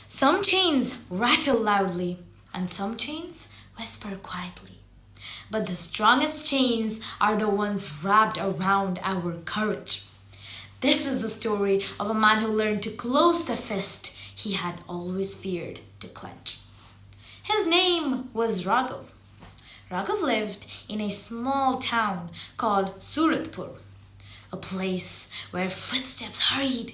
Some chains rattle loudly, and some chains whisper quietly. But the strongest chains are the ones wrapped around our courage. This is the story of a man who learned to close the fist he had always feared to clench. His name was Raghav. Raghav lived in a small town called Suratpur, a place where footsteps hurried,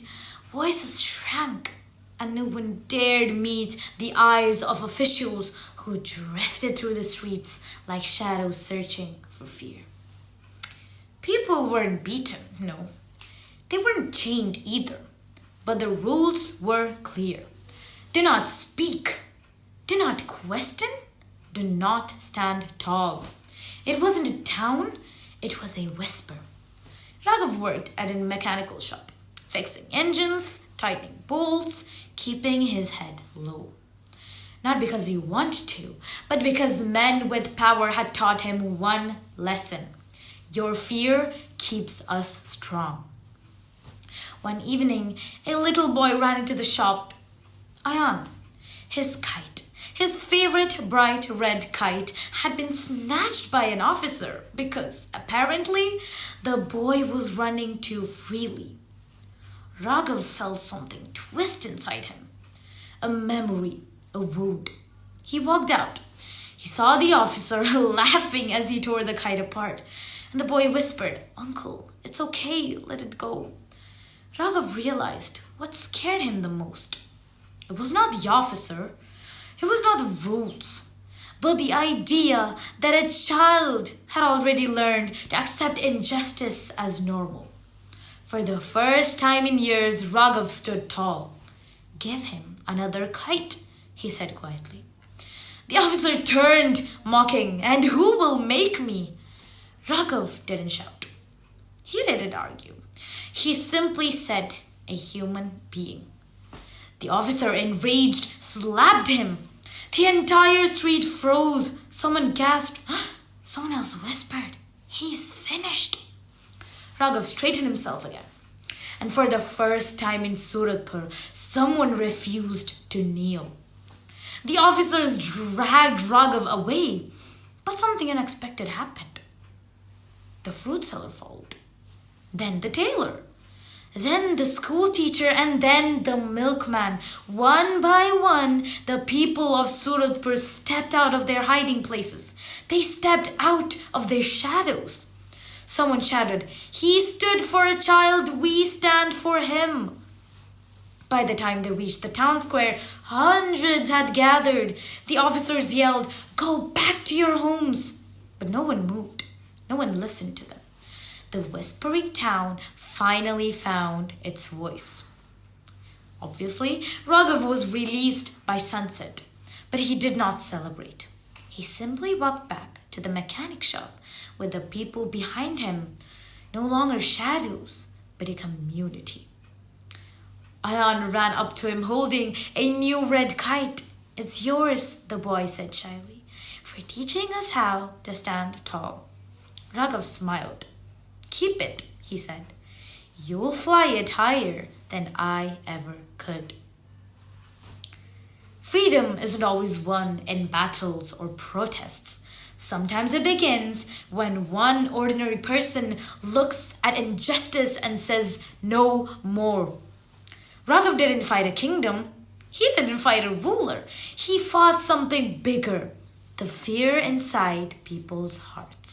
voices shrank, and no one dared meet the eyes of officials who drifted through the streets like shadows searching for fear. People weren't beaten, no. They weren't chained either. But the rules were clear. Do not speak. Do not question. Do not stand tall. It wasn't a town, it was a whisper. Raghav worked at a mechanical shop, fixing engines, tightening bolts, keeping his head low. Not because he wanted to, but because men with power had taught him one lesson. Your fear keeps us strong. One evening, a little boy ran into the shop. Ayan, his kite, his favorite bright red kite, had been snatched by an officer because apparently the boy was running too freely. Raghav felt something twist inside him. A memory, a wound. He walked out. He saw the officer laughing as he tore the kite apart, and the boy whispered, "Uncle, it's okay, let it go." Raghav realized what scared him the most. It was not the officer, it was not the rules, but the idea that a child had already learned to accept injustice as normal. For the first time in years, Raghav stood tall. "Give him another kite," he said quietly. The officer turned, mocking, "And who will make me?" Raghav didn't shout. He didn't argue. He simply said, "A human being." The officer, enraged, slapped him. The entire street froze. Someone gasped. Someone else whispered, "He's finished." Raghav straightened himself again. And for the first time in Suratpur, someone refused to kneel. The officers dragged Raghav away, but something unexpected happened. The fruit seller followed, then the tailor, then the school teacher, and then the milkman. One by one, the people of Suratpur stepped out of their hiding places. They stepped out of their shadows. Someone shouted, "He stood for a child, we stand for him." By the time they reached the town square, hundreds had gathered. The officers yelled, "Go back to your homes." But no one moved. No one listened to them. The whispering town finally found its voice. Obviously, Raghav was released by sunset, but he did not celebrate. He simply walked back to the mechanic shop with the people behind him, no longer shadows, but a community. Ayan ran up to him holding a new red kite. "It's yours," the boy said shyly, "for teaching us how to stand tall." Raghav smiled. "Keep it," he said. "You'll fly it higher than I ever could." Freedom isn't always won in battles or protests. Sometimes it begins when one ordinary person looks at injustice and says, "No more." Raghav didn't fight a kingdom. He didn't fight a ruler. He fought something bigger, the fear inside people's hearts.